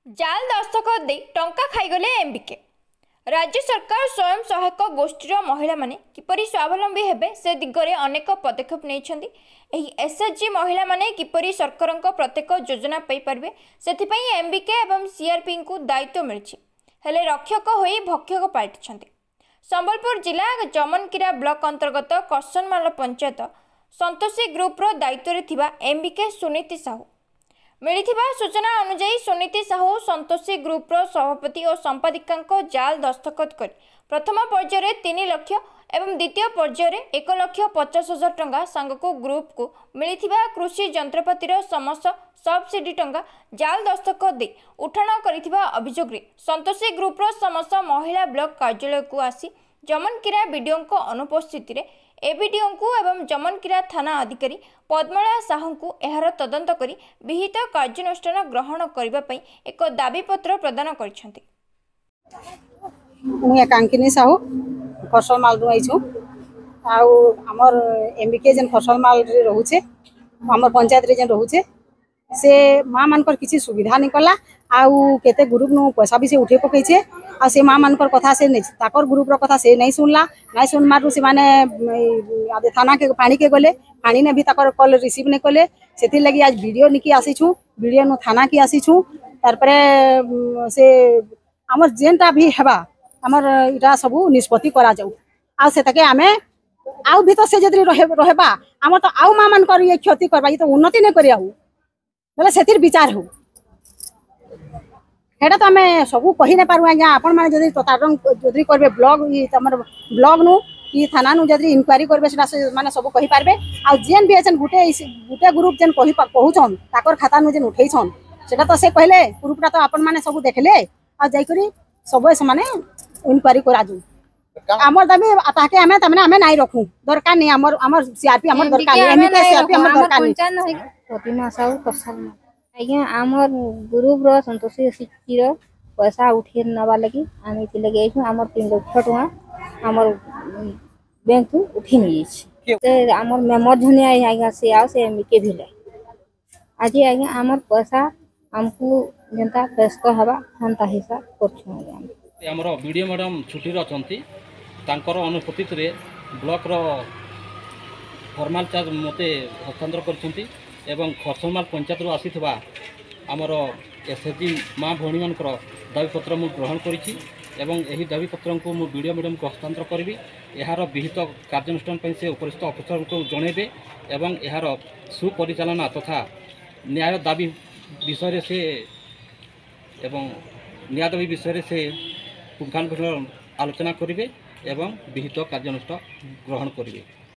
जाल दस्तखत दे टंका खाईगले एमबीके। राज्य सरकार स्वयं सहायक गोष्ठीर महिला माने किपरि स्वावलंबी हेबे से दिगरे अनेक पदक्षेप नेइछन्ति। एही एसएचजी महिला माने किपरि सरकारक प्रत्येक योजना पाई पारबे सेथिपई एमबीके एवं सीआरपी को दायित्व मिलछि। हेले रक्षक होई भक्षक पाल्टिछन्ति। संबलपुर जिला जमनकीरा ब्लॉक अंतर्गत करसनमाल पंचायत संतोषी ग्रुप्र दायित्व थिबा एमबीके सुनीति साहू। मिलिथिबा सूचना अनुसार सुनीति साहू संतोषी ग्रुप्र सभापति और संपादिका जाल दस्तखत कर प्रथम पर्यायर 3 लाख एवं द्वितीय पर्यायर 1,50,000 टंका सांगको ग्रुप को मिलिथिबा कृषि जंत्रपातिर समस्त सब्सिडी टंका जाल दस्तखत दे उठाण करिथिबा अभियोग रे संतोषी ग्रुप्र समस्त महिला ब्लॉक कार्यालय को आसी जमनकीरा बीडीओ को अनुपस्थिति रे एबीडीओ को एवं जमनकीरा थाना अधिकारी पद्मला साहू को एहार तदंत करी विहित कार्यानुष्ठान ग्रहण करबा पई एक दाबीपत्र प्रदान करिसेंति। मु एकांकिनी साहू करसनमाल रु आइछु आउ हमर एमबीके जेन करसनमाल रे रहउछे हमर पंचायत रे जेन रहउछे से माँ मानकर किसी सुविधा नहीं कला आउ केते ग्रुप नु पैसा भी से उठे पकईछे आ से माँ मानकर कथा से नहीं ताकर ग्रुप रो कथा से नहीं सुनला नहीं सुन मारु से माने आदे थाना के पानी के गले पानी ने भी ताकर कॉल रिसीव नहीं कले सेति लगी आज वीडियो निकी आसीछु वीडियो नु थाना की आसीछु तार परे से हमर जेनटा भी हेबा हमर इटा सब निष्पत्ति करा जाऊ आ से तके हमें आउ भी तो से जदि रहबा हमर तो आउ माँ मानकर ये क्षति करबा ये तो उन्नति नहीं करिया बोले से विचार हो हेटा तो आम सब कही नहीं पारू आज्ञा आपण मैंने जदि जदि करेंगे ब्लॉग तुम ब्लॉग नु कि थाना नु जदि इनक्वारी करेंगे माने सब कही पारबे आ जेन भी एजेंट गुटे ग्रुप जेन कहूछन ताकर खाता नु जेन उठेछन सेटा तो से कहले ग्रुपटा तो आपण माने सब देखले आ जाई करी सब से माने इनक्वारी करा दू हमर दाबी ताके हमें तमने हमें नहीं रखू दरकार नहीं हमर सीआरपी हमर दरकार नहीं एमके सीआरपी हमर दरकार नहीं प्रतिमा साहू करसल आज्ञा आमर ग्रुप रो संतोषी सिटी रो पैसा उठे नवा लगी आमी तिले गेछु आमर 3 लाख टका आमर बैंक उठी नहीं से आमर मेमोर धनी आज्ञा से आ से एमके भिले आज आज्ञा आमर पैसा हमको जनता पेश हवा हंता हिसाब करछु आज्ञा आमर वीडियो मैडम छुट्टी रे अछंती तांकर अनुपस्थित रे ब्लॉक रो फॉर्माल चार्ज मते हस्तांतर करछंती एवं करसनमाल पंचायत रु आसीथिबा आमर एसएचजी माँ भौणी मानकर दाबीपत्र मु ग्रहण करिछि एवं एही दाबीपत्र को मु वीडियो मैडम को हस्तांतर करिवि एहार विहित कार्यानुष्ठान पई से उपरिस्थ अफिसर को जणेबे एवं एहार सुपरिचालना तथा न्याय दाबी विषय से एवं न्याय दाबी विषय से पुंखानुपुंख आलोचना करिवे एवं विहित कार्यानुष्ठान ग्रहण करिवे।